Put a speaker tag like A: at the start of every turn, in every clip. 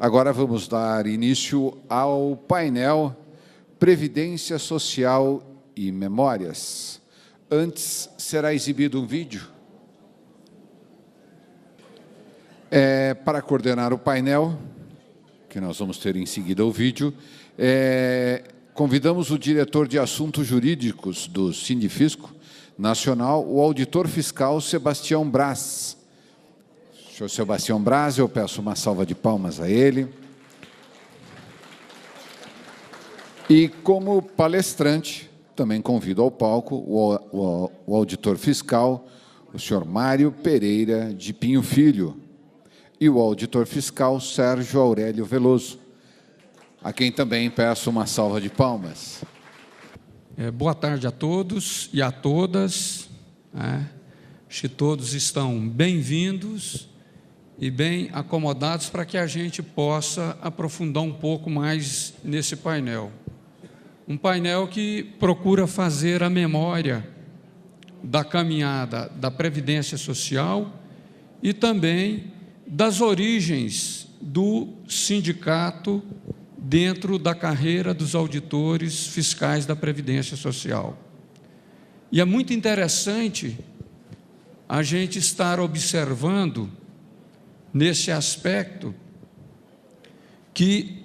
A: Agora vamos dar início ao painel Previdência Social e Memórias. Antes, será exibido um vídeo. Para coordenar o painel, que nós vamos ter em seguida o vídeo, convidamos o diretor de Assuntos Jurídicos do Sindifisco Nacional, o auditor fiscal Sebastião Braz. Senhor Sebastião Braz, eu peço uma salva de palmas a ele. E como palestrante, também convido ao palco o auditor fiscal, o senhor Mário Pereira de Pinho Filho, e o auditor fiscal Sérgio Aurélio Veloso, a quem também peço uma salva de palmas.
B: Boa tarde a todos e a todas. Acho que todos estão bem-vindos e bem acomodados para que a gente possa aprofundar um pouco mais nesse painel. Um painel que procura fazer a memória da caminhada da Previdência Social e também das origens do sindicato dentro da carreira dos auditores fiscais da Previdência Social. E é muito interessante a gente estar observando, nesse aspecto, que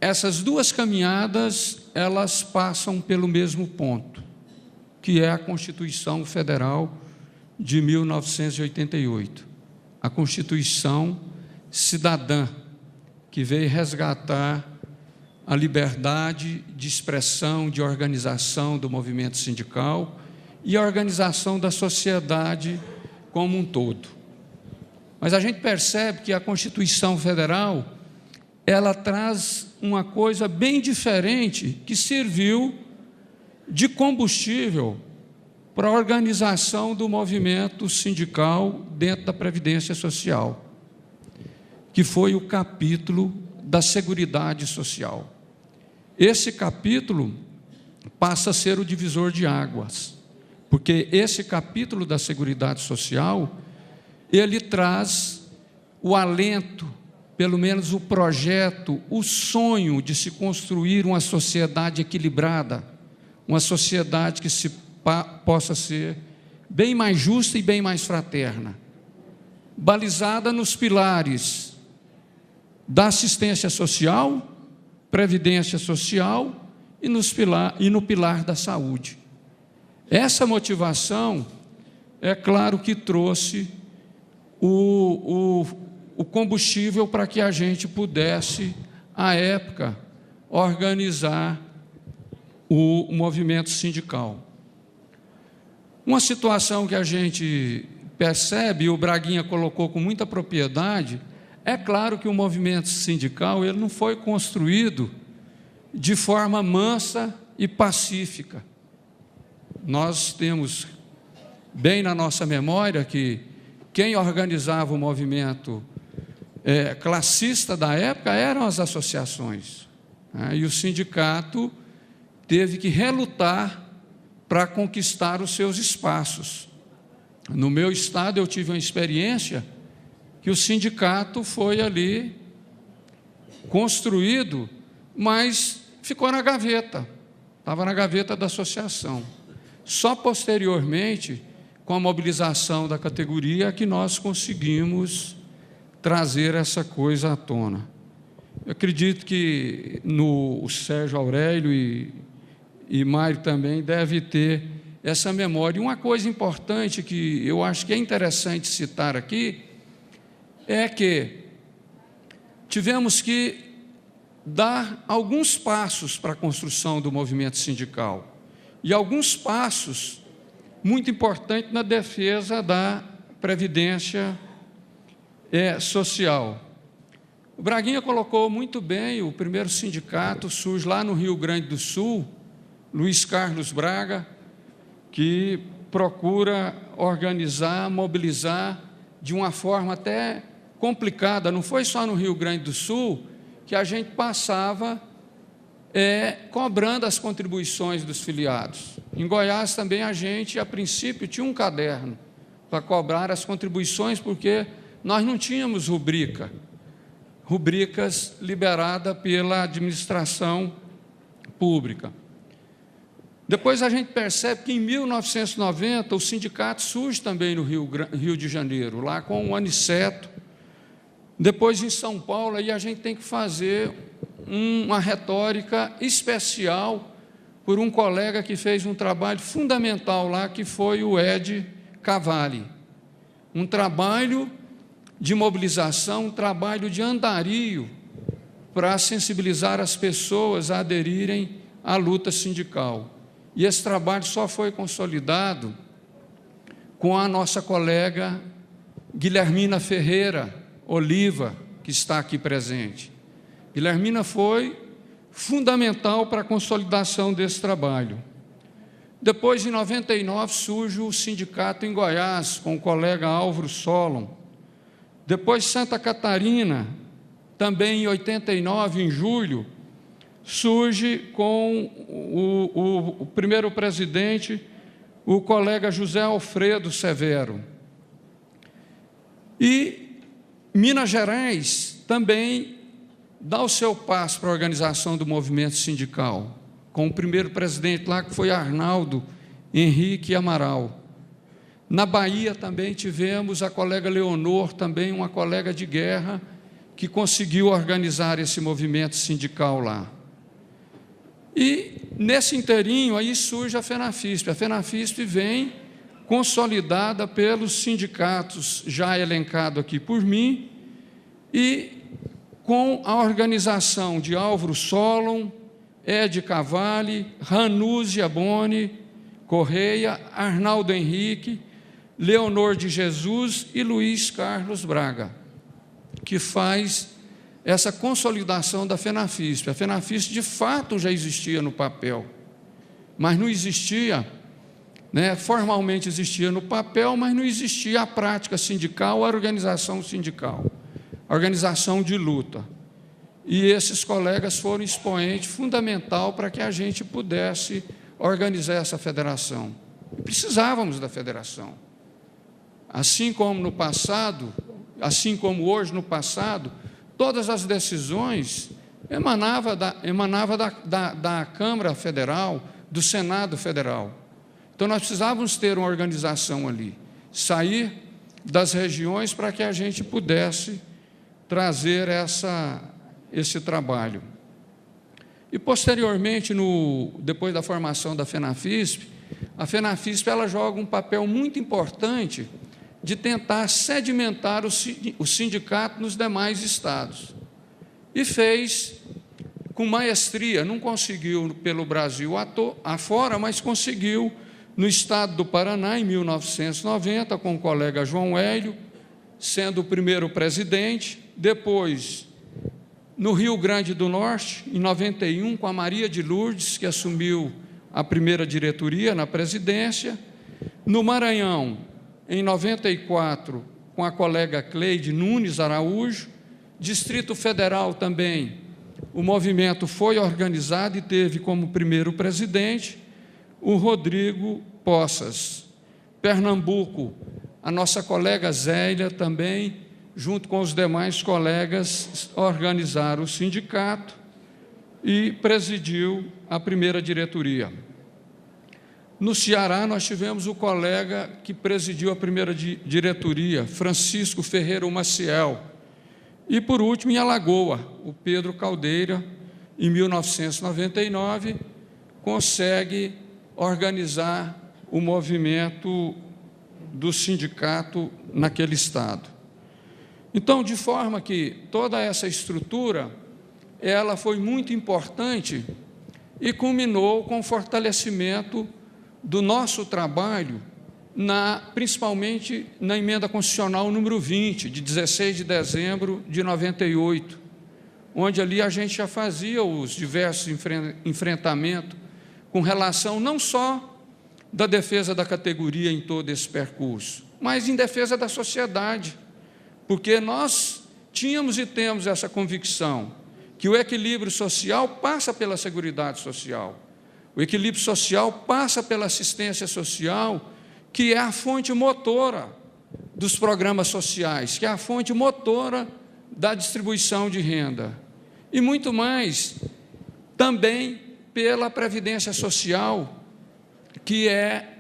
B: essas duas caminhadas, elas passam pelo mesmo ponto, que é a Constituição Federal de 1988, a Constituição Cidadã, que veio resgatar a liberdade de expressão, de organização do movimento sindical e a organização da sociedade como um todo. Mas a gente percebe que a Constituição Federal, ela traz uma coisa bem diferente, que serviu de combustível para a organização do movimento sindical dentro da Previdência Social, que foi o capítulo da Seguridade Social. Esse capítulo passa a ser o divisor de águas, porque esse capítulo da Seguridade Social, ele traz o alento, pelo menos o projeto, o sonho de se construir uma sociedade equilibrada, uma sociedade que possa ser bem mais justa e bem mais fraterna, balizada nos pilares da assistência social, previdência social e no pilar da saúde. Essa motivação, é claro que trouxe o combustível para que a gente pudesse, à época, organizar o movimento sindical. Uma situação que a gente percebe, e o Braguinha colocou com muita propriedade, é claro que o movimento sindical ele não foi construído de forma mansa e pacífica. Nós temos bem na nossa memória que quem organizava o movimento classista da época eram as associações, e o sindicato teve que relutar para conquistar os seus espaços. No meu estado, eu tive uma experiência que o sindicato foi ali construído, mas ficou na gaveta, estava na gaveta da associação. Só posteriormente, com a mobilização da categoria, que nós conseguimos trazer essa coisa à tona. Eu acredito que o Sérgio Aurélio e Mário também deve ter essa memória. E uma coisa importante que eu acho que é interessante citar aqui é que tivemos que dar alguns passos para a construção do movimento sindical e alguns passos muito importantes na defesa da previdência social. O Braguinha colocou muito bem, o primeiro sindicato surge lá no Rio Grande do Sul, Luiz Carlos Braga, que procura organizar, mobilizar de uma forma até complicada. Não foi só no Rio Grande do Sul que a gente passava cobrando as contribuições dos filiados. Em Goiás também a gente, a princípio, tinha um caderno para cobrar as contribuições, porque nós não tínhamos rubricas liberadas pela administração pública. Depois a gente percebe que em 1990 o sindicato surge também no Rio de Janeiro, lá com o Aniceto. Depois em São Paulo, aí a gente tem que fazer uma retórica especial por um colega que fez um trabalho fundamental lá, que foi o Ed Cavalli. Um trabalho de mobilização, um trabalho de andario para sensibilizar as pessoas a aderirem à luta sindical. E esse trabalho só foi consolidado com a nossa colega Guilhermina Ferreira Oliva, que está aqui presente. Guilhermina foi fundamental para a consolidação desse trabalho. Depois, em 99, surge o sindicato em Goiás, com o colega Álvaro Solon. Depois, Santa Catarina, também em 89, em julho, surge com o primeiro presidente, o colega José Alfredo Severo. E Minas Gerais também dá o seu passo para a organização do movimento sindical, com o primeiro presidente lá, que foi Arnaldo Henrique Amaral. Na Bahia também tivemos a colega Leonor, também uma colega de guerra, que conseguiu organizar esse movimento sindical lá. E, nesse inteirinho, aí surge a FENAFISP. A FENAFISP vem consolidada pelos sindicatos, já elencado aqui por mim, e com a organização de Álvaro Solon, Ed Cavalli, Ranúzia Boni, Correia, Arnaldo Henrique, Leonor de Jesus e Luiz Carlos Braga, que faz essa consolidação da FENAFISP. A FENAFISP, de fato, já existia no papel, mas não existia, formalmente existia no papel, mas não existia a prática sindical, a organização sindical, a organização de luta. E esses colegas foram expoente fundamental para que a gente pudesse organizar essa federação. E precisávamos da federação. Assim como no passado, assim como hoje no passado, todas as decisões emanavam da Câmara Federal, do Senado Federal. Então, nós precisávamos ter uma organização ali, sair das regiões para que a gente pudesse trazer esse trabalho. E, posteriormente, depois da formação da FENAFISP, a FENAFISP ela joga um papel muito importante de tentar sedimentar o sindicato nos demais estados. E fez com maestria, não conseguiu pelo Brasil afora, mas conseguiu no estado do Paraná, em 1990, com o colega João Hélio, sendo o primeiro presidente. Depois, no Rio Grande do Norte, em 91, com a Maria de Lourdes, que assumiu a primeira diretoria na presidência. No Maranhão, em 94, com a colega Cleide Nunes Araújo. Distrito Federal também, o movimento foi organizado e teve como primeiro presidente o Rodrigo Poças. Pernambuco, a nossa colega Zélia também, junto com os demais colegas, organizaram o sindicato e presidiu a primeira diretoria. No Ceará, nós tivemos o colega que presidiu a primeira diretoria, Francisco Ferreira Maciel. E, por último, em Alagoa, o Pedro Caldeira, em 1999, consegue organizar o movimento do sindicato naquele estado. Então, de forma que toda essa estrutura, ela foi muito importante e culminou com o fortalecimento do nosso trabalho, principalmente na emenda constitucional número 20, de 16 de dezembro de 98, onde ali a gente já fazia os diversos enfrentamentos com relação não só da defesa da categoria em todo esse percurso, mas em defesa da sociedade, porque nós tínhamos e temos essa convicção que o equilíbrio social passa pela Seguridade Social, o equilíbrio social passa pela assistência social, que é a fonte motora dos programas sociais, que é a fonte motora da distribuição de renda, e muito mais também pela Previdência Social, que é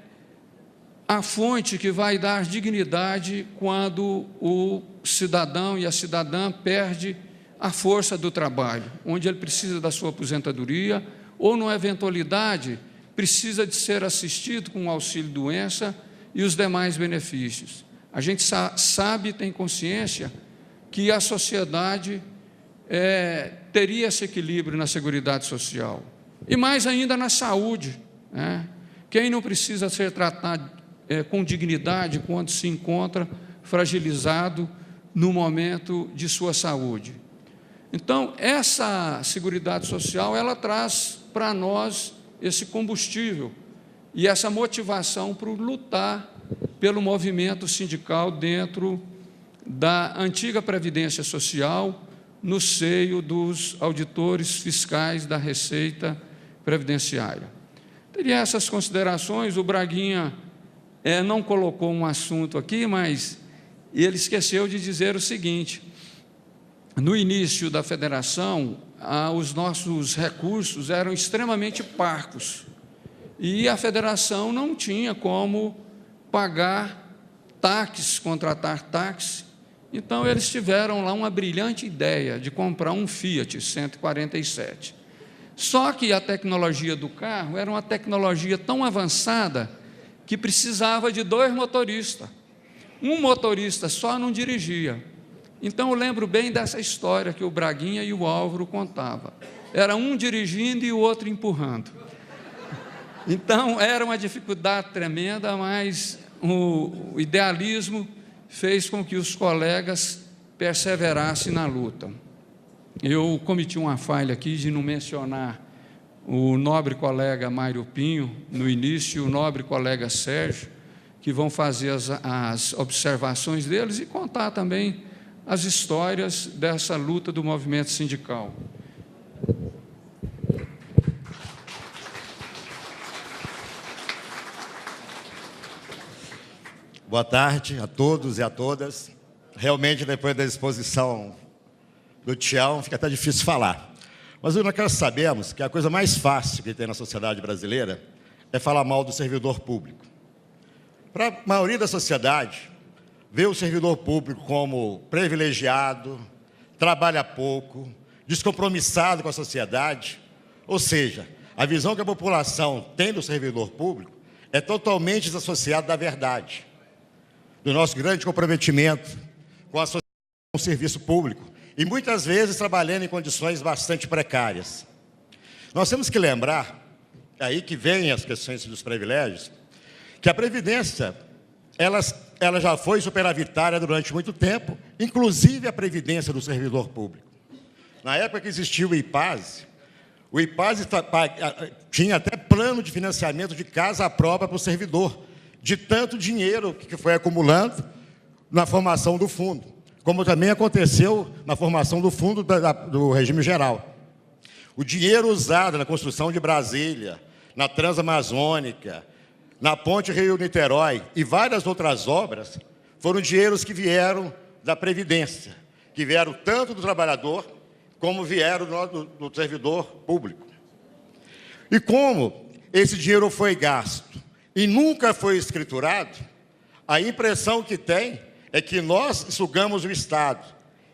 B: a fonte que vai dar dignidade quando o cidadão e a cidadã perde a força do trabalho, onde ele precisa da sua aposentadoria ou, numa eventualidade, precisa de ser assistido com o auxílio-doença e os demais benefícios. A gente sabe, tem consciência, que a sociedade teria esse equilíbrio na Seguridade Social. E mais ainda na saúde, né? Quem não precisa ser tratado com dignidade quando se encontra fragilizado no momento de sua saúde. Então, essa Seguridade Social, ela traz para nós esse combustível e essa motivação para lutar pelo movimento sindical dentro da antiga Previdência Social, no seio dos auditores fiscais da Receita Previdenciária. Teria essas considerações. O Braguinha não colocou um assunto aqui, mas ele esqueceu de dizer o seguinte: no início da federação, os nossos recursos eram extremamente parcos e a federação não tinha como pagar táxis, contratar táxi. Então, eles tiveram lá uma brilhante ideia de comprar um Fiat 147. Só que a tecnologia do carro era uma tecnologia tão avançada que precisava de 2 motoristas. Um motorista só não dirigia. Então, eu lembro bem dessa história que o Braguinha e o Álvaro contavam. Era um dirigindo e o outro empurrando. Então, era uma dificuldade tremenda, mas o idealismo fez com que os colegas perseverassem na luta. Eu cometi uma falha aqui de não mencionar o nobre colega Mário Pinho, no início, e o nobre colega Sérgio, que vão fazer as observações deles e contar também as histórias dessa luta do movimento sindical.
C: Boa tarde a todos e a todas. Realmente, depois da exposição do Tião, fica até difícil falar. Mas nós sabemos que a coisa mais fácil que tem na sociedade brasileira é falar mal do servidor público. Para a maioria da sociedade, vê o servidor público como privilegiado, trabalha pouco, descompromissado com a sociedade. Ou seja, a visão que a população tem do servidor público é totalmente desassociada da verdade, do nosso grande comprometimento com a sociedade, com o serviço público, e muitas vezes trabalhando em condições bastante precárias. Nós temos que lembrar, aí que vem as questões dos privilégios, que a Previdência, ela já foi superavitária durante muito tempo, inclusive a Previdência do servidor público. Na época que existiu o IPASE tinha até plano de financiamento de casa própria para o servidor, de tanto dinheiro que foi acumulando na formação do fundo, como também aconteceu na formação do fundo do regime geral. O dinheiro usado na construção de Brasília, na Transamazônica, na Ponte Rio-Niterói e várias outras obras, foram dinheiros que vieram da Previdência, que vieram tanto do trabalhador, como vieram do servidor público. E como esse dinheiro foi gasto e nunca foi escriturado, a impressão que tem é que nós sugamos o Estado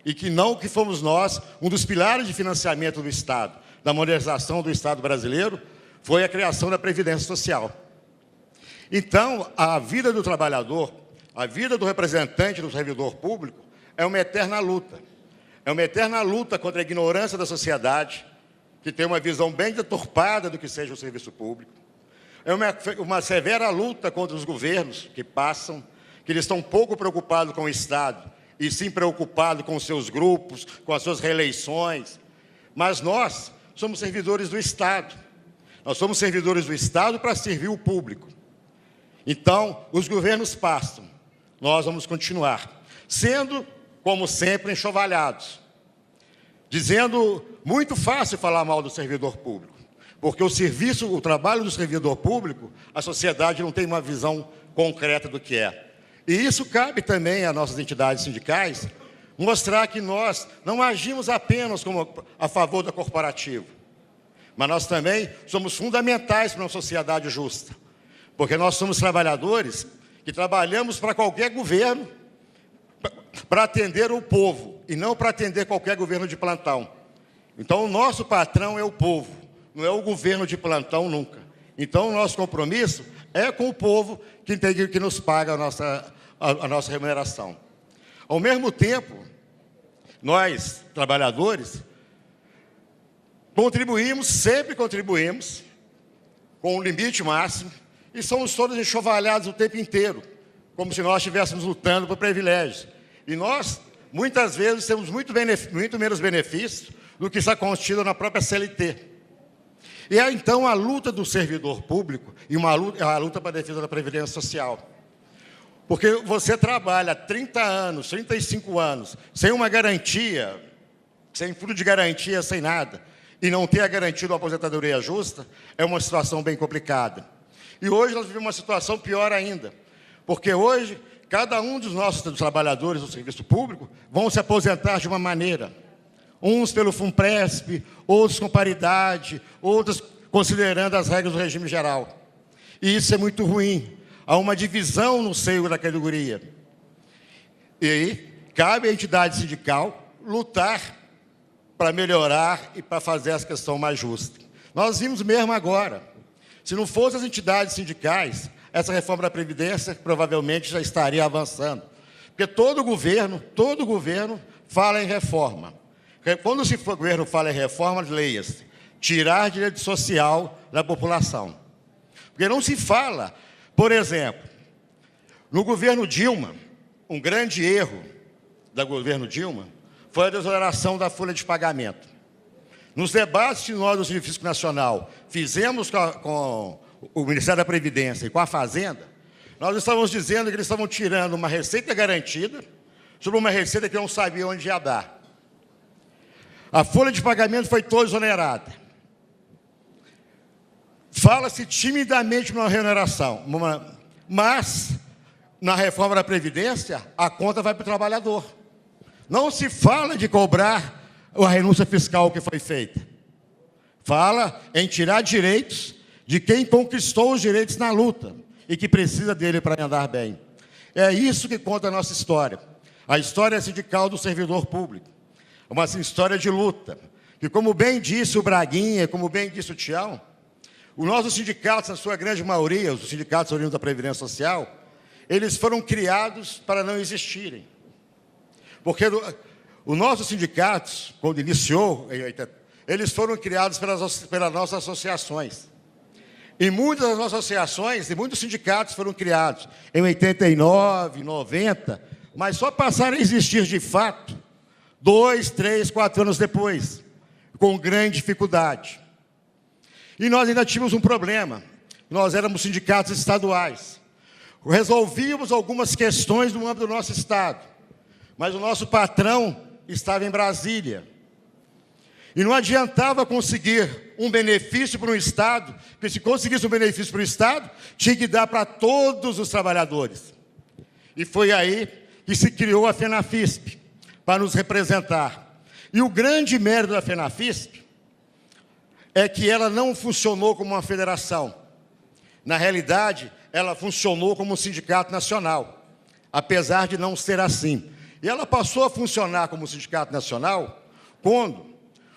C: e que não que fomos nós, um dos pilares de financiamento do Estado, da modernização do Estado brasileiro, foi a criação da Previdência Social. Então, a vida do trabalhador, a vida do representante do servidor público é uma eterna luta. É uma eterna luta contra a ignorância da sociedade, que tem uma visão bem deturpada do que seja o serviço público. É uma severa luta contra os governos que passam, que eles estão pouco preocupados com o Estado, e sim preocupados com os seus grupos, com as suas reeleições. Mas nós somos servidores do Estado. Nós somos servidores do Estado para servir o público. Então, os governos passam, nós vamos continuar, sendo, como sempre, enxovalhados, dizendo muito fácil falar mal do servidor público, porque o trabalho do servidor público, a sociedade não tem uma visão concreta do que é. E isso cabe também às nossas entidades sindicais, mostrar que nós não agimos apenas a favor da corporativa, mas nós também somos fundamentais para uma sociedade justa, porque nós somos trabalhadores que trabalhamos para qualquer governo, para atender o povo, e não para atender qualquer governo de plantão. Então, o nosso patrão é o povo, não é o governo de plantão nunca. Então, o nosso compromisso é com o povo que nos paga a nossa remuneração. Ao mesmo tempo, nós, trabalhadores, sempre contribuímos com um limite máximo, e somos todos enxovalhados o tempo inteiro, como se nós estivéssemos lutando por privilégios. E nós, muitas vezes, temos muito menos benefícios do que está contido na própria CLT. E é, então, a luta do servidor público e a luta para a defesa da Previdência Social. Porque você trabalha 30 anos, 35 anos, sem uma garantia, sem fundo de garantia, sem nada, e não ter a garantia da aposentadoria justa, é uma situação bem complicada. E hoje nós vivemos uma situação pior ainda, porque hoje cada um dos nossos trabalhadores do serviço público vão se aposentar de uma maneira. Uns pelo FUNPRESP, outros com paridade, outros considerando as regras do regime geral. E isso é muito ruim. Há uma divisão no seio da categoria. E aí, cabe à entidade sindical lutar para melhorar e para fazer essa questão mais justa. Nós vimos mesmo agora. Se não fossem as entidades sindicais, essa reforma da Previdência provavelmente já estaria avançando. Porque todo governo fala em reforma. Quando o governo fala em reforma, leia-se, tirar direito social da população. Porque não se fala, por exemplo, no governo Dilma, um grande erro do governo Dilma foi a desoneração da folha de pagamento. Nos debates que nós do Serviço Fiscal Nacional fizemos com o Ministério da Previdência e com a Fazenda, nós estávamos dizendo que eles estavam tirando uma receita garantida sobre uma receita que não sabia onde ia dar. A folha de pagamento foi toda exonerada. Fala-se timidamente numa remuneração, mas na reforma da Previdência a conta vai para o trabalhador. Não se fala de cobrar a renúncia fiscal que foi feita. Fala em tirar direitos de quem conquistou os direitos na luta e que precisa dele para andar bem. É isso que conta a nossa história. A história sindical do servidor público. Uma história de luta. Que, como bem disse o Braguinha, como bem disse o Tião, os nossos sindicatos, na sua grande maioria, os sindicatos oriundos da Previdência Social, eles foram criados para não existirem. Porque os nossos sindicatos, quando iniciou, eles foram criados pelas nossas associações. E muitas das nossas associações e muitos sindicatos foram criados em 89, 90, mas só passaram a existir de fato 2, 3, 4 anos depois, com grande dificuldade. E nós ainda tínhamos um problema. Nós éramos sindicatos estaduais. Resolvíamos algumas questões no âmbito do nosso estado, mas o nosso patrão estava em Brasília. E não adiantava conseguir um benefício para um estado, porque se conseguisse um benefício para o estado, tinha que dar para todos os trabalhadores. E foi aí que se criou a FENAFISP, para nos representar. E o grande mérito da FENAFISP é que ela não funcionou como uma federação. Na realidade, ela funcionou como um sindicato nacional, apesar de não ser assim. E ela passou a funcionar como um sindicato nacional quando,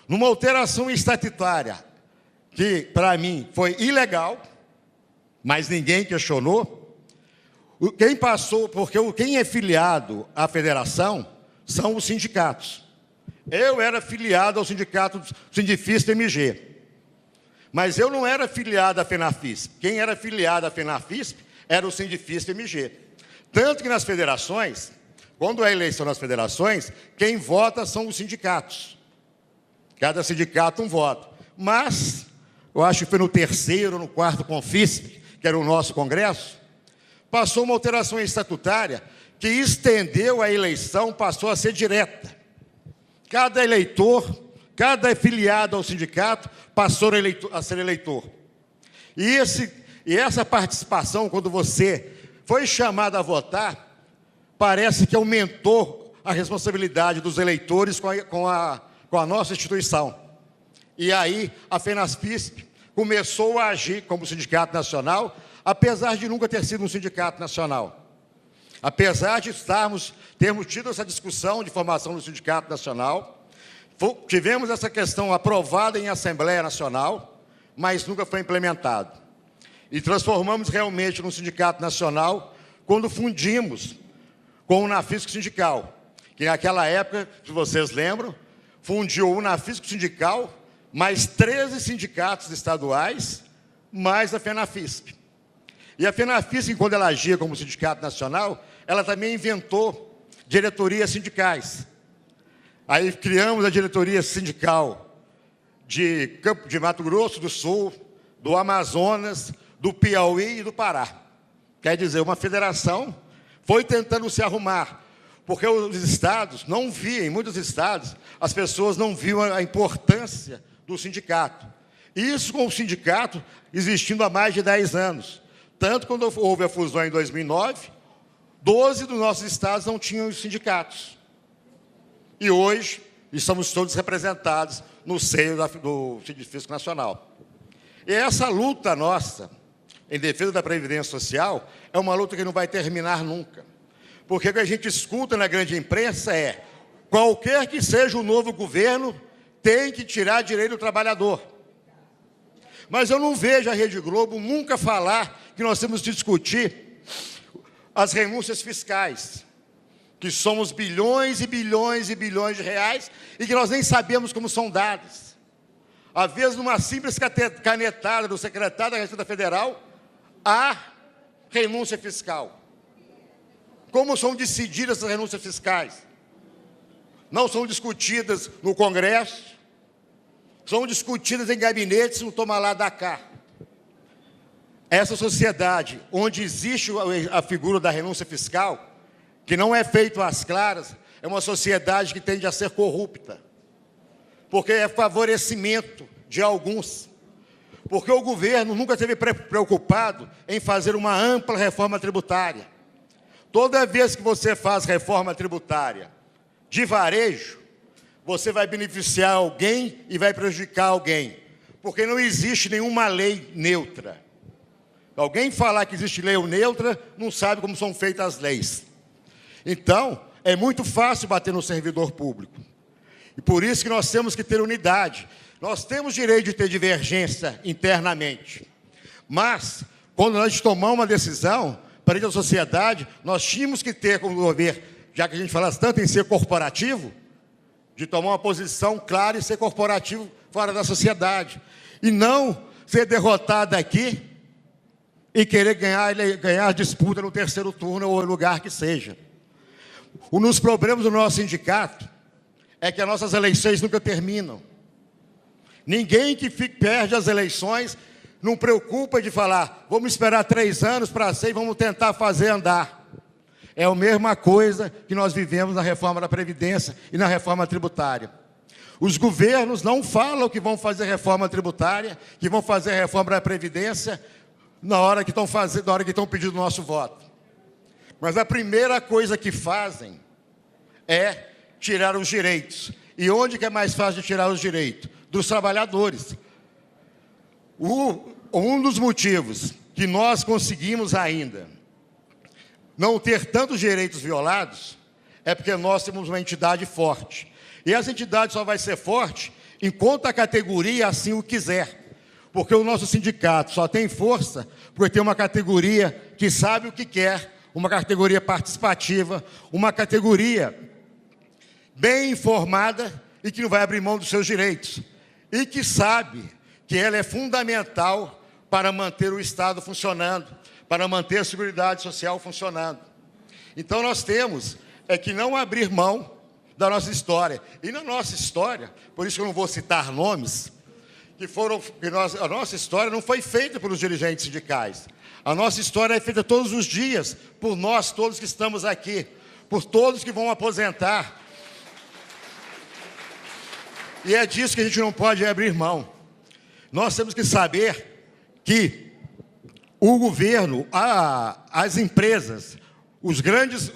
C: numa alteração estatutária, que, para mim, foi ilegal, mas ninguém questionou, quem é filiado à federação são os sindicatos. Eu era filiado ao sindicato Sindifisp MG, mas eu não era filiado à FENAFISP. Quem era filiado à FENAFISP era o Sindifisp MG. Tanto que nas federações, quando é eleição nas federações, quem vota são os sindicatos. Cada sindicato um voto. Mas, eu acho que foi no 3º ou no 4º Confisp, que era o nosso congresso, passou uma alteração estatutária que estendeu a eleição, passou a ser direta. Cada eleitor, cada filiado ao sindicato, passou a ser eleitor. E essa participação, quando você foi chamado a votar, parece que aumentou a responsabilidade dos eleitores com a nossa instituição. E aí a FENASFISP começou a agir como sindicato nacional, apesar de nunca ter sido um sindicato nacional. Apesar de termos tido essa discussão de formação do Sindicato Nacional, tivemos essa questão aprovada em Assembleia Nacional, mas nunca foi implementado. E transformamos realmente num Sindicato Nacional quando fundimos com o Unafisco Sindical, que naquela época, se vocês lembram, fundiu o Unafisco Sindical, mais 13 sindicatos estaduais, mais a FENAFISP. E a FENAFISP, quando ela agia como sindicato nacional, ela também inventou diretorias sindicais. Aí criamos a diretoria sindical de Mato Grosso do Sul, do Amazonas, do Piauí e do Pará. Quer dizer, uma federação foi tentando se arrumar, porque os estados não viam, em muitos estados, as pessoas não viam a importância do sindicato. Isso com o sindicato existindo há mais de 10 anos. Tanto quando houve a fusão em 2009, 12 dos nossos estados não tinham sindicatos. E hoje estamos todos representados no seio do Sindicato Nacional. E essa luta nossa, em defesa da Previdência Social, é uma luta que não vai terminar nunca. Porque o que a gente escuta na grande imprensa é: qualquer que seja o novo governo, tem que tirar direito do trabalhador. Mas eu não vejo a Rede Globo nunca falar que nós temos que discutir as renúncias fiscais, que somos bilhões e bilhões e bilhões de reais e que nós nem sabemos como são dadas. Às vezes, numa simples canetada do secretário da Receita Federal, há renúncia fiscal. Como são decididas essas renúncias fiscais? Não são discutidas no Congresso, são discutidas em gabinetes, no toma lá da cá. Essa sociedade, onde existe a figura da renúncia fiscal, que não é feito às claras, é uma sociedade que tende a ser corrupta, porque é favorecimento de alguns, porque o governo nunca esteve preocupado em fazer uma ampla reforma tributária. Toda vez que você faz reforma tributária de varejo, você vai beneficiar alguém e vai prejudicar alguém, porque não existe nenhuma lei neutra. Alguém falar que existe lei neutra, não sabe como são feitas as leis. Então, é muito fácil bater no servidor público. E por isso que nós temos que ter unidade. Nós temos direito de ter divergência internamente. Mas, quando nós tomamos uma decisão, perante a sociedade, nós tínhamos que ter como governo, já que a gente fala tanto em ser corporativo, de tomar uma posição clara e ser corporativo fora da sociedade. E não ser derrotado aqui e querer ganhar disputa no terceiro turno ou lugar que seja. Um dos problemas do nosso sindicato é que as nossas eleições nunca terminam. Ninguém que perde as eleições não preocupa de falar: vamos esperar 3 anos para ser e vamos tentar fazer andar. É a mesma coisa que nós vivemos na reforma da Previdência e na reforma tributária. Os governos não falam que vão fazer reforma tributária, que vão fazer reforma da Previdência na hora que estão pedindo o nosso voto. Mas a primeira coisa que fazem é tirar os direitos. E onde que é mais fácil de tirar os direitos? Dos trabalhadores. Um dos motivos que nós conseguimos ainda não ter tantos direitos violados é porque nós temos uma entidade forte. E essa entidade só vai ser forte enquanto a categoria assim o quiser. Porque o nosso sindicato só tem força porque tem uma categoria que sabe o que quer, uma categoria participativa, uma categoria bem informada e que não vai abrir mão dos seus direitos. E que sabe que ela é fundamental para manter o Estado funcionando, para manter a Seguridade Social funcionando. Então nós temos que não abrir mão da nossa história. E na nossa história, por isso que eu não vou citar nomes, a nossa história não foi feita pelos dirigentes sindicais. A nossa história é feita todos os dias por nós todos que estamos aqui, por todos que vão aposentar. E é disso que a gente não pode abrir mão. Nós temos que saber que o governo, as empresas, Os grandes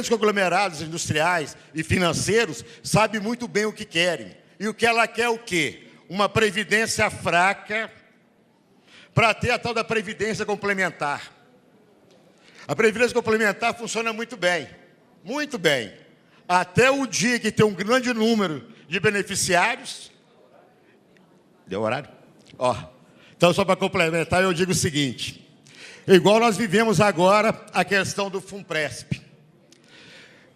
C: conglomerados industriais e financeiros sabem muito bem o que querem. E o que ela quer é o quê? Uma previdência fraca para ter a tal da previdência complementar. A previdência complementar funciona muito bem, até o dia que tem um grande número de beneficiários. Deu horário? Então, só para complementar, eu digo o seguinte: igual nós vivemos agora a questão do FUNPRESP.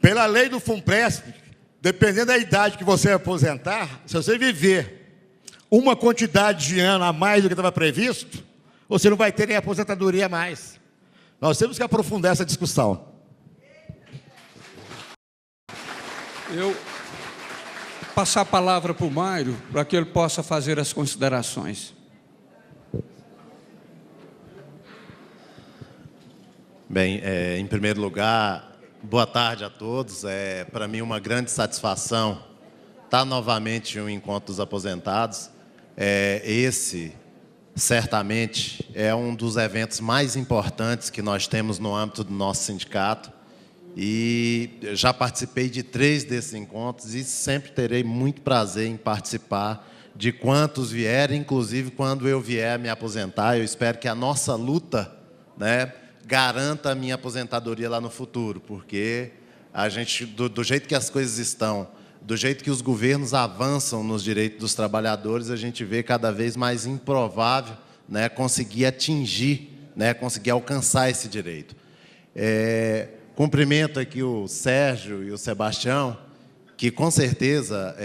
C: Pela lei do FUNPRESP, dependendo da idade que você aposentar, se você viver uma quantidade de ano a mais do que estava previsto, você não vai ter nem aposentadoria a mais. Nós temos que aprofundar essa discussão.
B: Eu passar a palavra para o Mário, para que ele possa fazer as considerações.
D: Bem, em primeiro lugar, boa tarde a todos. É para mim uma grande satisfação estar novamente em um encontro dos aposentados. Esse, certamente, é um dos eventos mais importantes que nós temos no âmbito do nosso sindicato. E já participei de 3 desses encontros e sempre terei muito prazer em participar de quantos vierem, inclusive quando eu vier me aposentar. Eu espero que a nossa luta, né, garanta a minha aposentadoria lá no futuro, porque a gente, do jeito que as coisas estão, do jeito que os governos avançam nos direitos dos trabalhadores, a gente vê cada vez mais improvável, né, conseguir atingir, né, conseguir alcançar esse direito. Cumprimento aqui o Sérgio e o Sebastião, que com certeza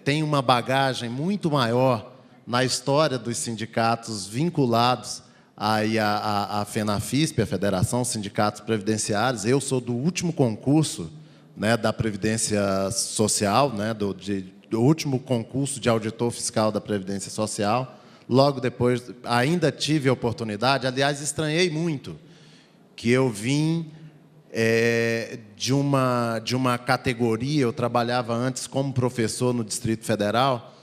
D: tem uma bagagem muito maior na história dos sindicatos vinculados aí a FENAFISP, a Federação dos Sindicatos Previdenciários. Eu sou do último concurso, né, da Previdência Social, né, do último concurso de auditor fiscal da Previdência Social. Logo depois, ainda tive a oportunidade, aliás, estranhei muito, que eu vim de uma categoria. Eu trabalhava antes como professor no Distrito Federal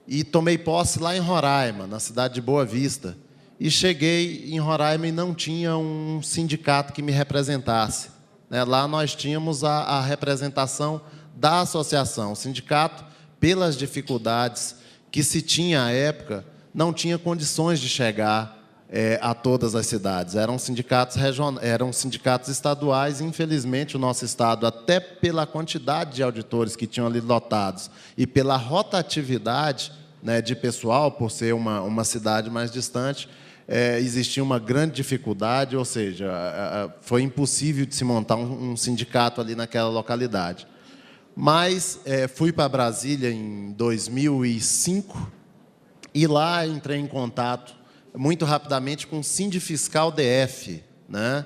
D: e tomei posse lá em Roraima, na cidade de Boa Vista. E cheguei em Roraima e não tinha um sindicato que me representasse, né? Lá nós tínhamos a representação da associação. O sindicato, pelas dificuldades que se tinha à época, não tinha condições de chegar a todas as cidades. Eram sindicatos estaduais, e, infelizmente, o nosso estado, até pela quantidade de auditores que tinham ali lotados e pela rotatividade, né, de pessoal, por ser uma cidade mais distante, existia uma grande dificuldade, ou seja, foi impossível de se montar um sindicato ali naquela localidade. Mas fui para Brasília em 2005 e lá entrei em contato muito rapidamente com o Sindifiscal DF, né?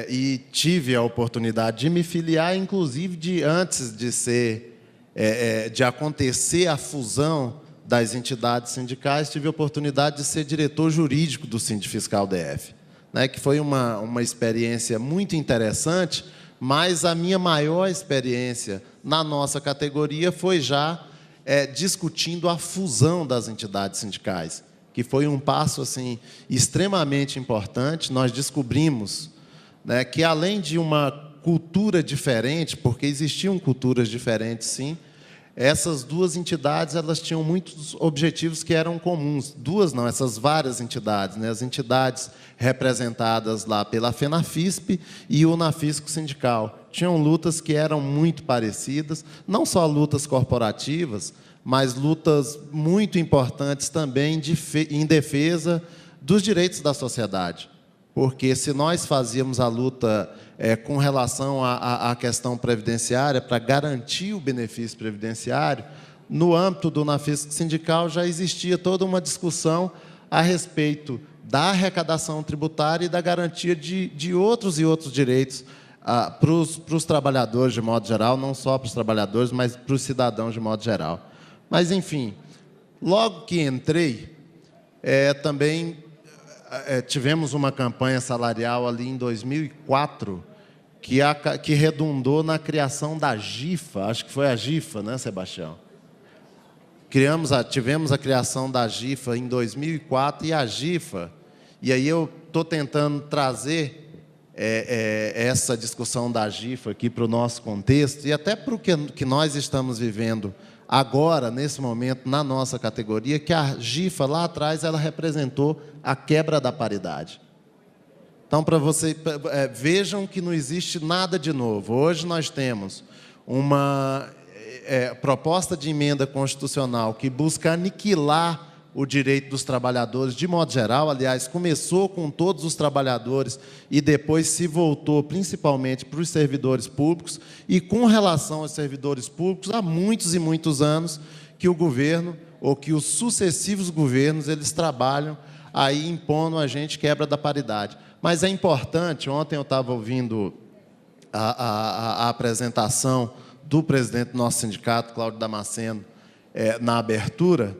D: E tive a oportunidade de me filiar, inclusive antes de acontecer a fusão das entidades sindicais, tive a oportunidade de ser diretor jurídico do Sindifiscal DF, né? Que foi uma experiência muito interessante, mas a minha maior experiência na nossa categoria foi já discutindo a fusão das entidades sindicais, que foi um passo assim extremamente importante. Nós descobrimos, né, que, além de uma cultura diferente, porque existiam culturas diferentes, sim, essas duas entidades, elas tinham muitos objetivos que eram comuns. Duas não, essas várias entidades, né? As entidades representadas lá pela FENAFISP e o Unafisco Sindical. Tinham lutas que eram muito parecidas, não só lutas corporativas, mas lutas muito importantes também em defesa dos direitos da sociedade. Porque se nós fazíamos a luta com relação à questão previdenciária, para garantir o benefício previdenciário, no âmbito do Unafisco Sindical já existia toda uma discussão a respeito da arrecadação tributária e da garantia de outros e outros direitos para os trabalhadores de modo geral, não só para os trabalhadores, mas para os cidadãos de modo geral. Mas, enfim, logo que entrei, também tivemos uma campanha salarial ali em 2004, que redundou na criação da GIFA, acho que foi a GIFA, né, Sebastião? Tivemos a criação da GIFA em 2004, e a GIFA, e aí eu estou tentando trazer essa discussão da GIFA aqui para o nosso contexto e até para o que nós estamos vivendo agora, nesse momento, na nossa categoria, que a GIFA, lá atrás, ela representou a quebra da paridade. Então, para vocês, vejam que não existe nada de novo. Hoje nós temos uma proposta de emenda constitucional que busca aniquilar o direito dos trabalhadores, de modo geral. Aliás, começou com todos os trabalhadores e depois se voltou principalmente para os servidores públicos. E com relação aos servidores públicos, há muitos e muitos anos que o governo, ou que os sucessivos governos, eles trabalham aí impondo a gente quebra da paridade. Mas é importante, ontem eu estava ouvindo a apresentação do presidente do nosso sindicato, Cláudio Damasceno, na abertura,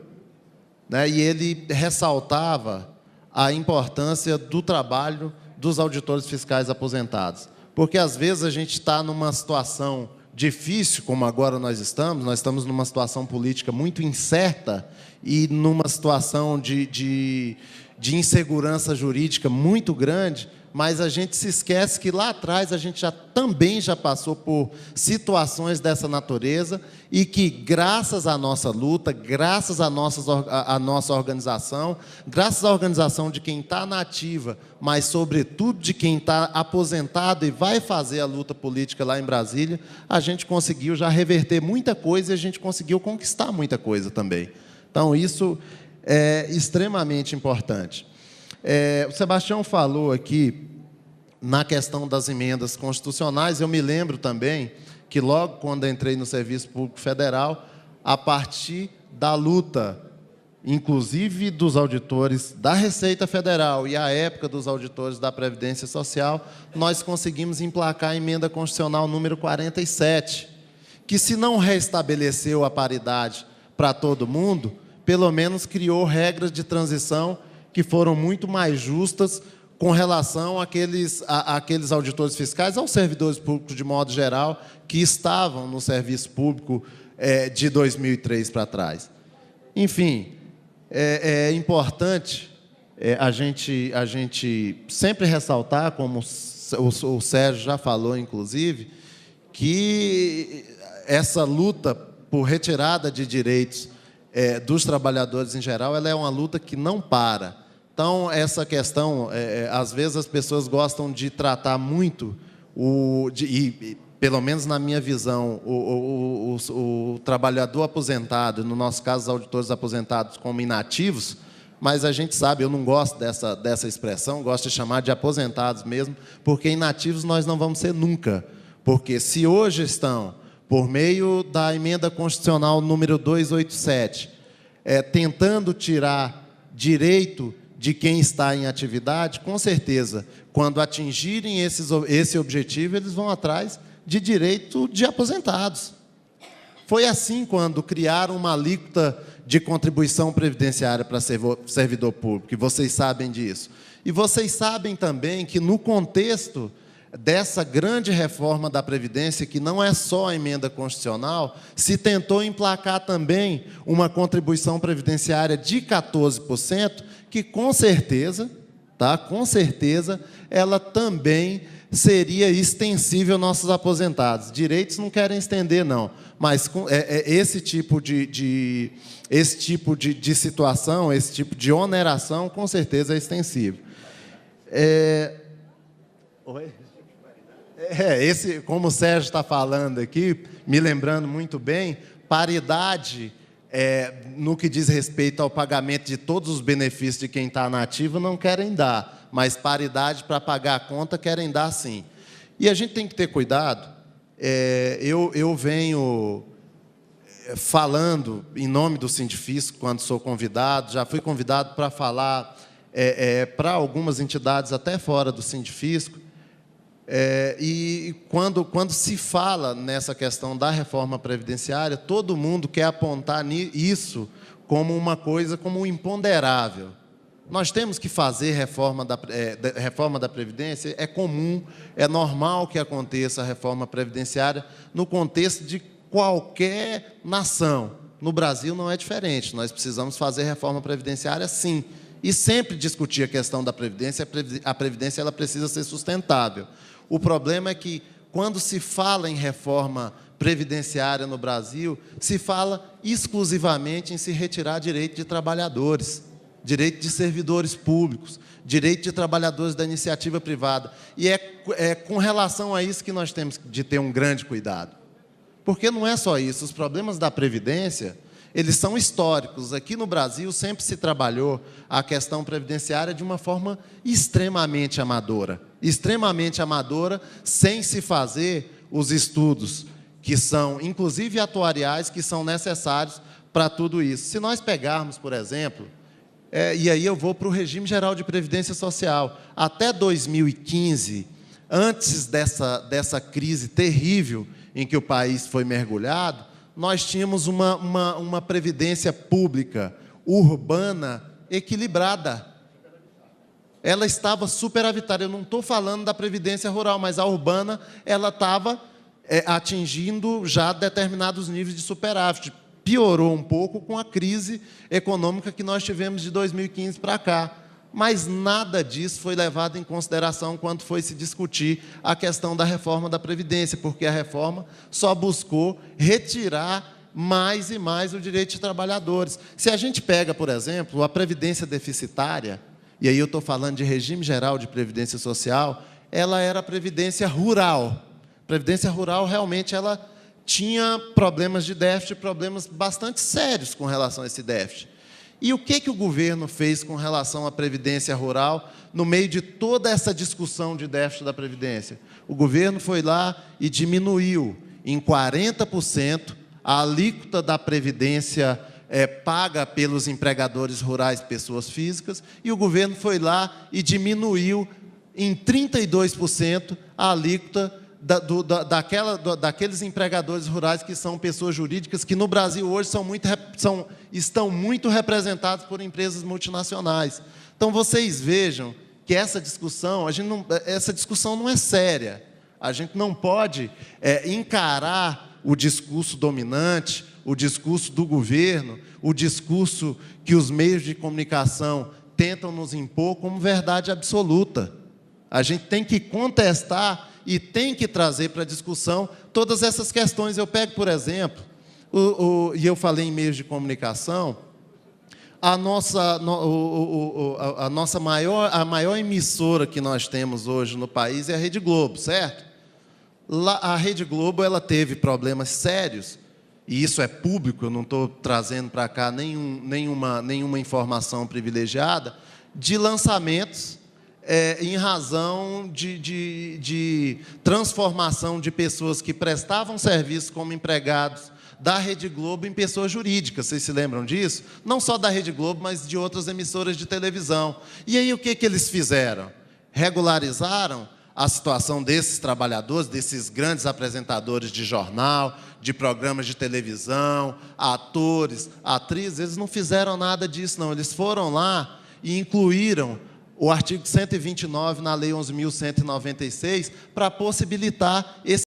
D: né, e ele ressaltava a importância do trabalho dos auditores fiscais aposentados. Porque, às vezes, a gente está numa situação difícil, como agora nós estamos numa situação política muito incerta e numa situação de insegurança jurídica muito grande, mas a gente se esquece que lá atrás a gente também já passou por situações dessa natureza e que, graças à nossa luta, graças à nossa organização, graças à organização de quem está na ativa, mas, sobretudo, de quem está aposentado e vai fazer a luta política lá em Brasília, a gente conseguiu já reverter muita coisa e a gente conseguiu conquistar muita coisa também. Então, isso é extremamente importante. O Sebastião falou aqui na questão das emendas constitucionais. Eu me lembro também que logo quando entrei no Serviço Público Federal, a partir da luta, inclusive dos auditores da Receita Federal e à época dos auditores da Previdência Social, nós conseguimos emplacar a emenda constitucional número 47, que, se não restabeleceu a paridade para todo mundo, pelo menos criou regras de transição que foram muito mais justas com relação àqueles auditores fiscais, aos servidores públicos de modo geral, que estavam no serviço público de 2003 para trás. Enfim, é importante a gente sempre ressaltar, como o Sérgio já falou, inclusive, que essa luta por retirada de direitos dos trabalhadores em geral, ela é uma luta que não para. Então, essa questão, às vezes as pessoas gostam de tratar muito, pelo menos na minha visão, o trabalhador aposentado, no nosso caso, os auditores aposentados, como inativos, mas a gente sabe, eu não gosto dessa expressão, gosto de chamar de aposentados mesmo, porque inativos nós não vamos ser nunca. Porque se hoje estão, por meio da emenda constitucional número 287, tentando tirar direito de quem está em atividade, com certeza, quando atingirem esse objetivo, eles vão atrás de direito de aposentados. Foi assim quando criaram uma alíquota de contribuição previdenciária para servidor público, e vocês sabem disso. E vocês sabem também que, no contexto dessa grande reforma da Previdência, que não é só a emenda constitucional, se tentou emplacar também uma contribuição previdenciária de 14%, que com certeza, ela também seria extensível aos nossos aposentados. Direitos não querem estender, não, mas esse tipo de situação, esse tipo de oneração, com certeza é extensível. Como o Sérgio está falando aqui, me lembrando muito bem, paridade no que diz respeito ao pagamento de todos os benefícios de quem está na ativa não querem dar, mas paridade para pagar a conta querem dar sim. E a gente tem que ter cuidado. Eu venho falando em nome do Sindifisco quando sou convidado, já fui convidado para falar para algumas entidades até fora do Sindifisco. E quando se fala nessa questão da reforma previdenciária, todo mundo quer apontar isso como uma coisa, como um imponderável. Nós temos que fazer reforma da Previdência, é comum, é normal que aconteça a reforma previdenciária no contexto de qualquer nação. No Brasil não é diferente, nós precisamos fazer reforma previdenciária sim, e sempre discutir a questão da Previdência. A Previdência ela precisa ser sustentável. O problema é que, quando se fala em reforma previdenciária no Brasil, se fala exclusivamente em se retirar direito de trabalhadores, direito de servidores públicos, direito de trabalhadores da iniciativa privada. E é com relação a isso que nós temos de ter um grande cuidado. Porque não é só isso, os problemas da Previdência, eles são históricos. Aqui no Brasil sempre se trabalhou a questão previdenciária de uma forma extremamente amadora, sem se fazer os estudos que são, inclusive atuariais, que são necessários para tudo isso. Se nós pegarmos, por exemplo, e aí eu vou para o regime geral de previdência social, até 2015, antes dessa crise terrível em que o país foi mergulhado, nós tínhamos uma previdência pública urbana equilibrada. Ela estava superavitária. Eu não estou falando da previdência rural, mas a urbana ela estava atingindo já determinados níveis de superávit. Piorou um pouco com a crise econômica que nós tivemos de 2015 para cá. Mas nada disso foi levado em consideração quando foi se discutir a questão da reforma da Previdência, porque a reforma só buscou retirar mais e mais o direito de trabalhadores. Se a gente pega, por exemplo, a Previdência deficitária, e aí eu estou falando de regime geral de previdência social, ela era a Previdência rural. A Previdência rural, realmente, ela tinha problemas de déficit, problemas bastante sérios com relação a esse déficit. E o que o governo fez com relação à Previdência rural, no meio de toda essa discussão de déficit da Previdência? O governo foi lá e diminuiu em 40% a alíquota da Previdência paga pelos empregadores rurais, pessoas físicas, e o governo foi lá e diminuiu em 32% a alíquota daqueles empregadores rurais que são pessoas jurídicas, que no Brasil hoje estão muito representados por empresas multinacionais. Então, vocês vejam que essa discussão não é séria. A gente não pode encarar o discurso dominante, o discurso do governo, o discurso que os meios de comunicação tentam nos impor como verdade absoluta. A gente tem que contestar e tem que trazer para a discussão todas essas questões. Eu pego, por exemplo, e eu falei em meios de comunicação, a maior emissora que nós temos hoje no país é a Rede Globo, certo? A Rede Globo ela teve problemas sérios, e isso é público, eu não estou trazendo para cá nenhuma informação privilegiada, de lançamentos em razão de transformação de pessoas que prestavam serviço como empregados da Rede Globo em pessoas jurídicas. Vocês se lembram disso? Não só da Rede Globo, mas de outras emissoras de televisão. E aí o que eles fizeram? Regularizaram a situação desses trabalhadores, desses grandes apresentadores de jornal, de programas de televisão, atores, atrizes. Eles não fizeram nada disso, não. Eles foram lá e incluíram o artigo 129 na Lei 11.196 para possibilitar essa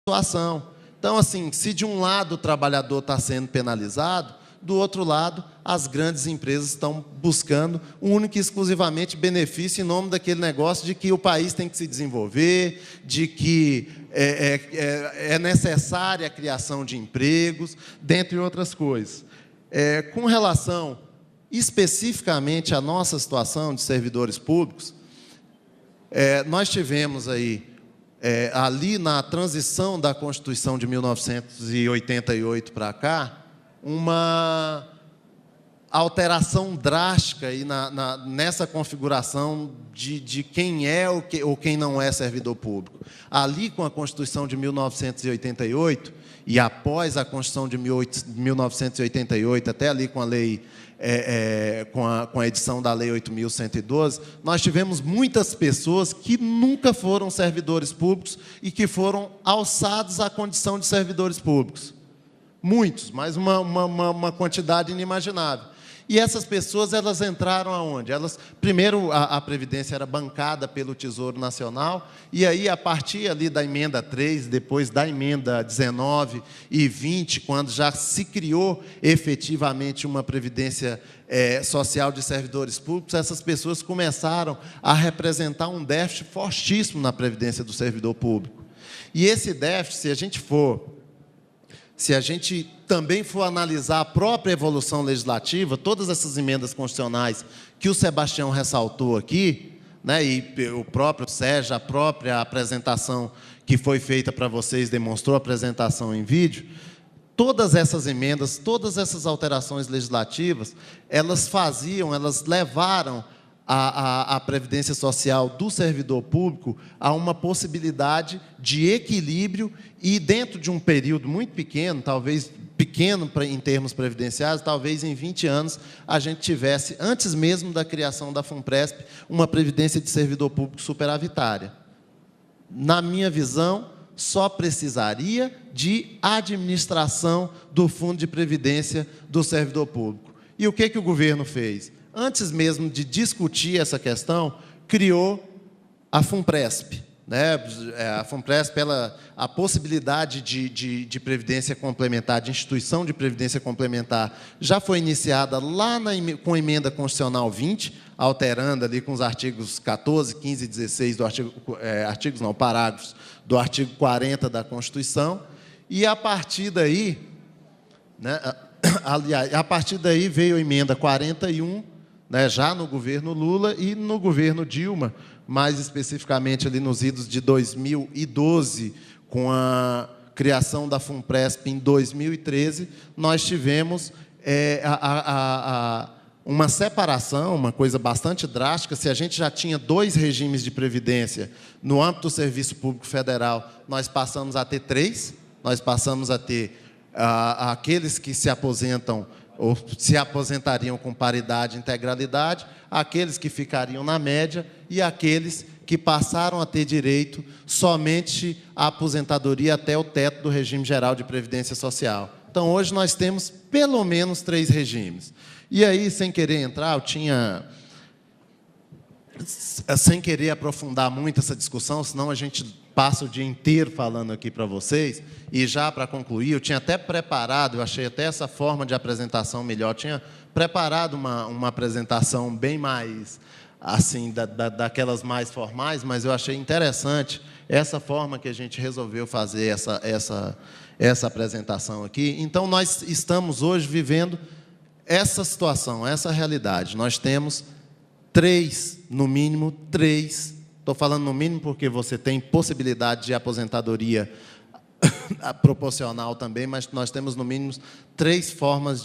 D: situação. Então, assim, se de um lado o trabalhador está sendo penalizado, do outro lado, as grandes empresas estão buscando único e exclusivamente benefício em nome daquele negócio de que o país tem que se desenvolver, de que é necessária a criação de empregos, dentre outras coisas. Com relação especificamente à nossa situação de servidores públicos, nós tivemos aí, ali na transição da Constituição de 1988 para cá, uma alteração drástica aí nessa configuração de quem é ou quem não é servidor público. Ali, com a Constituição de 1988, e após a Constituição de 1988, até ali com a lei, com a edição da Lei 8.112, nós tivemos muitas pessoas que nunca foram servidores públicos e que foram alçados à condição de servidores públicos. Muitos, mas uma quantidade inimaginável. E essas pessoas, elas entraram aonde? Primeiro, a Previdência era bancada pelo Tesouro Nacional, e aí, a partir ali da emenda 3, depois da emenda 19 e 20, quando já se criou efetivamente uma Previdência Social de servidores públicos, essas pessoas começaram a representar um déficit fortíssimo na Previdência do servidor público. E esse déficit, se a gente também for analisar a própria evolução legislativa, todas essas emendas constitucionais que o Sebastião ressaltou aqui, né, e o próprio Sérgio, a própria apresentação que foi feita para vocês, demonstrou a apresentação em vídeo, todas essas emendas, todas essas alterações legislativas, elas levaram a Previdência Social do servidor público a uma possibilidade de equilíbrio e, dentro de um período muito pequeno, talvez pequeno em termos previdenciários, talvez em 20 anos a gente tivesse, antes mesmo da criação da FUNPRESP, uma Previdência de servidor público superavitária. Na minha visão, só precisaria de administração do Fundo de Previdência do servidor público. E o que o governo fez? Antes mesmo de discutir essa questão, criou a FUNPRESP. Né? A FUNPRESP, a possibilidade de previdência complementar, de instituição de previdência complementar, já foi iniciada lá com a emenda constitucional 20, alterando ali com os artigos 14, 15 e 16 do parágrafos do artigo 40 da Constituição, e a partir daí, né, aliás, a partir daí veio a emenda 41, né, já no governo Lula e no governo Dilma, mais especificamente ali nos idos de 2012, com a criação da FUNPRESP em 2013, nós tivemos uma separação, uma coisa bastante drástica. Se a gente já tinha 2 regimes de previdência no âmbito do Serviço Público Federal, nós passamos a ter 3, nós passamos a ter aqueles que se aposentam ou se aposentariam com paridade e integralidade, aqueles que ficariam na média e aqueles que passaram a ter direito somente à aposentadoria até o teto do regime geral de previdência social. Então, hoje nós temos pelo menos 3 regimes. E aí, sem querer entrar, sem querer aprofundar muito essa discussão, senão a gente passa o dia inteiro falando aqui para vocês, e já para concluir, eu tinha até preparado, eu achei até essa forma de apresentação melhor, eu tinha preparado uma apresentação bem mais, assim, daquelas mais formais, mas eu achei interessante essa forma que a gente resolveu fazer essa apresentação aqui. Então, nós estamos hoje vivendo essa situação, essa realidade. Nós temos 3, no mínimo 3, estou falando no mínimo porque você tem possibilidade de aposentadoria proporcional também, mas nós temos no mínimo 3 formas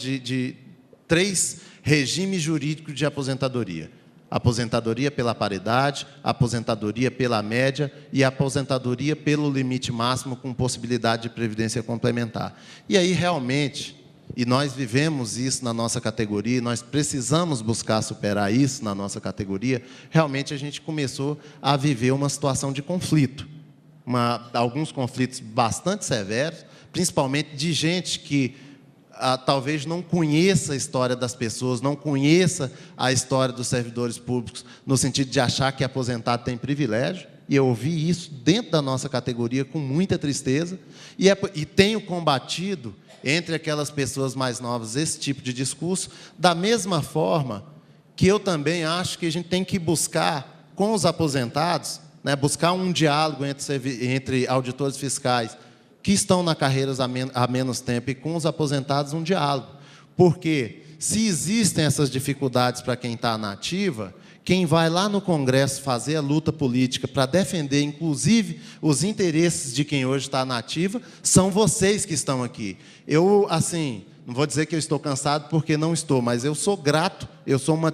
D: 3 regimes jurídicos de aposentadoria. Aposentadoria pela paridade, aposentadoria pela média e aposentadoria pelo limite máximo com possibilidade de previdência complementar. E aí, realmente, e nós vivemos isso na nossa categoria, nós precisamos buscar superar isso na nossa categoria, realmente a gente começou a viver uma situação de conflito. Alguns conflitos bastante severos, principalmente de gente que talvez não conheça a história das pessoas, não conheça a história dos servidores públicos, no sentido de achar que aposentado tem privilégio, e eu ouvi isso dentro da nossa categoria com muita tristeza, e tenho combatido entre aquelas pessoas mais novas esse tipo de discurso, da mesma forma que eu também acho que a gente tem que buscar com os aposentados, né, buscar um diálogo entre auditores fiscais que estão na carreira há menos tempo e com os aposentados um diálogo. Porque se existem essas dificuldades para quem está na ativa, quem vai lá no Congresso fazer a luta política para defender, inclusive, os interesses de quem hoje está na ativa, são vocês que estão aqui. Eu, assim, não vou dizer que eu estou cansado, porque não estou, mas eu sou grato, eu sou uma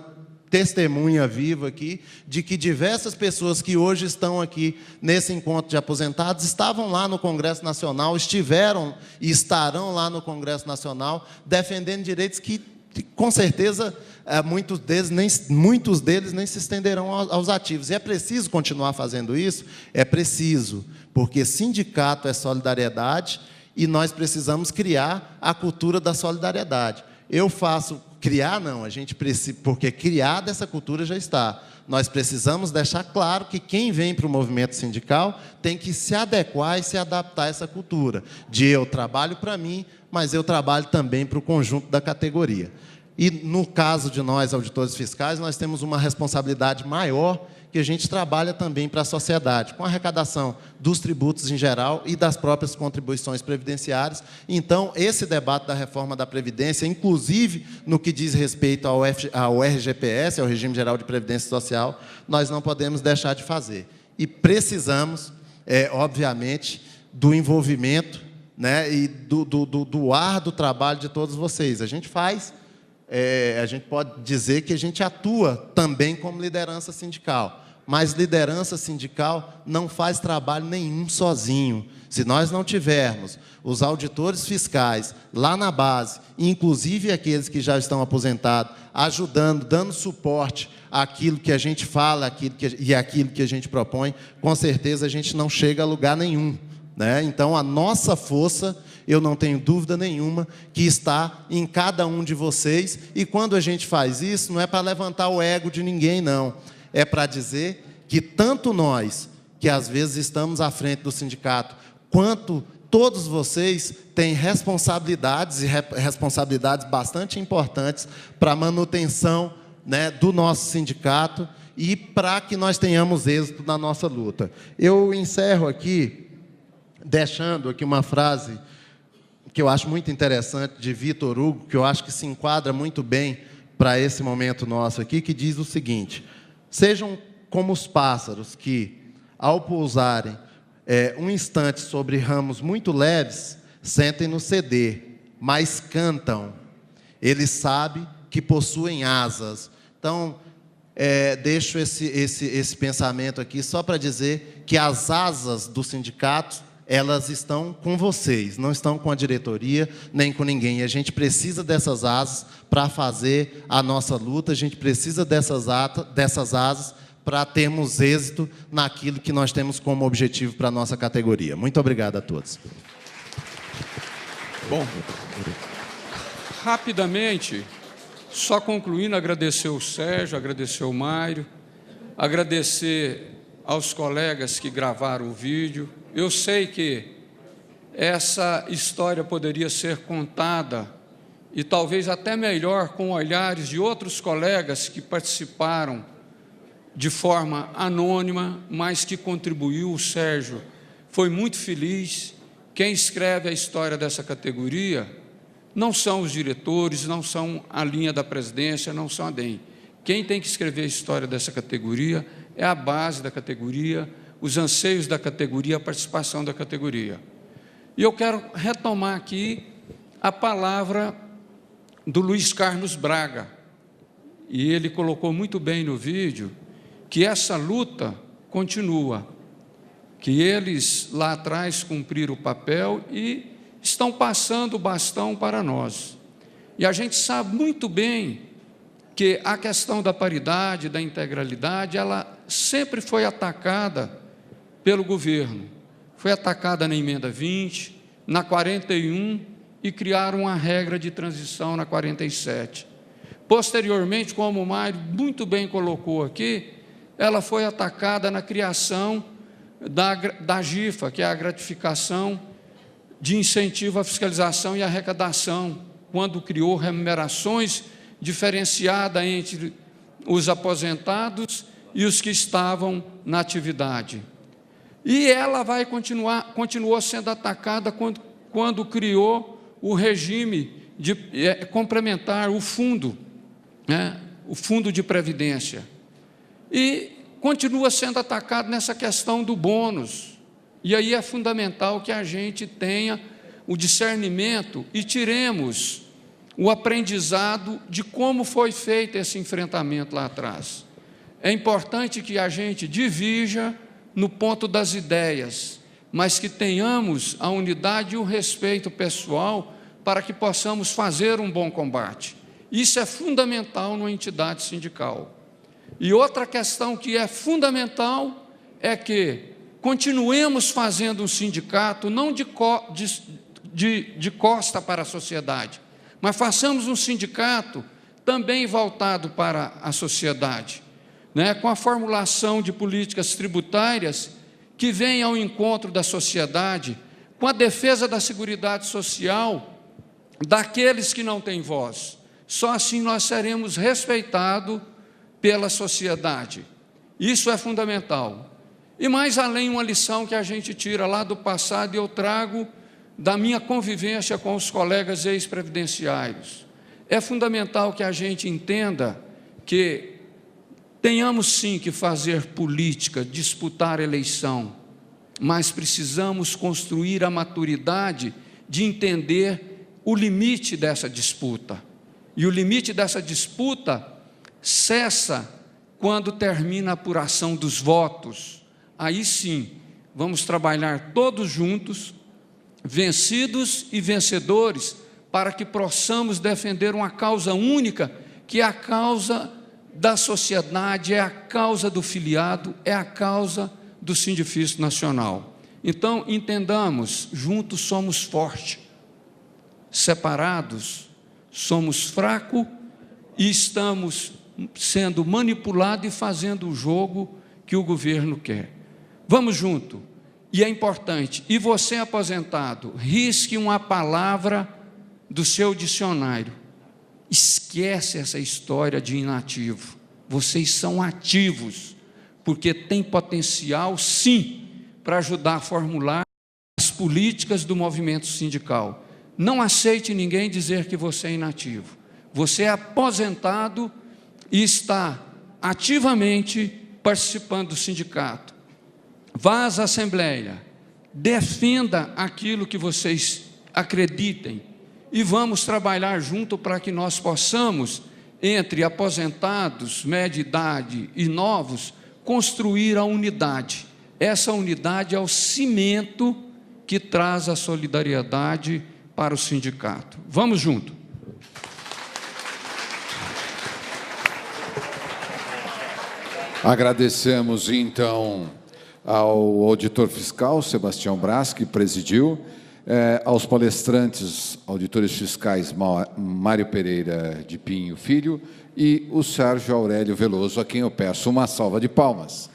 D: testemunha viva aqui, de que diversas pessoas que hoje estão aqui nesse encontro de aposentados, estavam lá no Congresso Nacional, estiveram e estarão lá no Congresso Nacional, defendendo direitos que, com certeza, muitos deles nem se estenderão aos ativos. E é preciso continuar fazendo isso? É preciso, porque sindicato é solidariedade e nós precisamos criar a cultura da solidariedade. Eu faço Criar não, a gente precisa, porque criada essa cultura já está. Nós precisamos deixar claro que quem vem para o movimento sindical tem que se adequar e se adaptar a essa cultura, de eu trabalho para mim, mas eu trabalho também para o conjunto da categoria. E, no caso de nós, auditores fiscais, nós temos uma responsabilidade maior, que a gente trabalha também para a sociedade, com a arrecadação dos tributos em geral e das próprias contribuições previdenciárias. Então, esse debate da reforma da Previdência, inclusive no que diz respeito ao RGPS, ao Regime Geral de Previdência Social, nós não podemos deixar de fazer. E precisamos, obviamente, do envolvimento, né, e do árduo trabalho de todos vocês. A gente pode dizer que a gente atua também como liderança sindical, mas liderança sindical não faz trabalho nenhum sozinho. Se nós não tivermos os auditores fiscais lá na base, inclusive aqueles que já estão aposentados, ajudando, dando suporte àquilo que a gente fala àquilo que a gente propõe, com certeza a gente não chega a lugar nenhum, né? Então, a nossa força, eu não tenho dúvida nenhuma, que está em cada um de vocês. E quando a gente faz isso, não é para levantar o ego de ninguém, não. É para dizer que tanto nós, que às vezes estamos à frente do sindicato, quanto todos vocês têm responsabilidades, e responsabilidades bastante importantes para a manutenção, né, do nosso sindicato e para que nós tenhamos êxito na nossa luta. Eu encerro aqui, deixando aqui uma frase que eu acho muito interessante, de Vitor Hugo, que eu acho que se enquadra muito bem para esse momento nosso aqui, que diz o seguinte: sejam como os pássaros que, ao pousarem um instante sobre ramos muito leves, sentem-no ceder, mas cantam. Eles sabem que possuem asas. Então, deixo esse pensamento aqui só para dizer que as asas do sindicato, elas estão com vocês, não estão com a diretoria, nem com ninguém. E a gente precisa dessas asas para fazer a nossa luta, a gente precisa dessas asas para termos êxito naquilo que nós temos como objetivo para a nossa categoria. Muito obrigado a todos.
B: Bom, rapidamente, só concluindo, agradecer o Sérgio, agradecer o Mário, agradecer aos colegas que gravaram o vídeo. Eu sei que essa história poderia ser contada, e talvez até melhor, com olhares de outros colegas que participaram de forma anônima, mas que contribuiu. O Sérgio foi muito feliz. Quem escreve a história dessa categoria não são os diretores, não são a linha da presidência, não são a DEM. Quem tem que escrever a história dessa categoria é a base da categoria, os anseios da categoria, a participação da categoria. E eu quero retomar aqui a palavra do Luiz Carlos Braga, e ele colocou muito bem no vídeo que essa luta continua, que eles lá atrás cumpriram o papel e estão passando o bastão para nós. E a gente sabe muito bem que a questão da paridade, da integralidade, ela sempre foi atacada pelo governo. Foi atacada na emenda 20, na 41, e criaram uma regra de transição na 47. Posteriormente, como o Mário muito bem colocou aqui, ela foi atacada na criação da GIFA, que é a gratificação de incentivo à fiscalização e arrecadação, quando criou remunerações diferenciadas entre os aposentados e os que estavam na atividade. E ela continuou sendo atacada quando criou o regime de complementar, o fundo, né, o fundo de previdência. E continua sendo atacado nessa questão do bônus. E aí é fundamental que a gente tenha o discernimento e tiremos o aprendizado de como foi feito esse enfrentamento lá atrás. É importante que a gente divirja no ponto das ideias, mas que tenhamos a unidade e o respeito pessoal para que possamos fazer um bom combate. Isso é fundamental numa entidade sindical. E outra questão que é fundamental é que continuemos fazendo um sindicato não de costa para a sociedade, mas façamos um sindicato também voltado para a sociedade, né? Com a formulação de políticas tributárias que venham ao encontro da sociedade, com a defesa da seguridade social daqueles que não têm voz. Só assim nós seremos respeitados pela sociedade. Isso é fundamental. E mais além, uma lição que a gente tira lá do passado, e eu trago da minha convivência com os colegas ex-previdenciários. É fundamental que a gente entenda que tenhamos sim que fazer política, disputar eleição, mas precisamos construir a maturidade de entender o limite dessa disputa. E o limite dessa disputa cessa quando termina a apuração dos votos. Aí sim, vamos trabalhar todos juntos, vencidos e vencedores, para que possamos defender uma causa única, que é a causa da sociedade, é a causa do filiado, é a causa do Sindifisco Nacional. Então, entendamos, juntos somos fortes, separados somos fracos e estamos sendo manipulados e fazendo o jogo que o governo quer. Vamos junto. E é importante, e você aposentado, risque uma palavra do seu dicionário. Esquece essa história de inativo. Vocês são ativos, porque tem potencial, sim, para ajudar a formular as políticas do movimento sindical. Não aceite ninguém dizer que você é inativo. Você é aposentado e está ativamente participando do sindicato. Vá às assembleias, defenda aquilo que vocês acreditem e vamos trabalhar junto para que nós possamos, entre aposentados, média idade e novos, construir a unidade. Essa unidade é o cimento que traz a solidariedade para o sindicato. Vamos junto.
A: Agradecemos, então, ao auditor fiscal, Sebastião Braz, que presidiu, aos palestrantes, auditores fiscais Mário Pereira de Pinho Filho e o Sérgio Aurélio Veloso, a quem eu peço uma salva de palmas.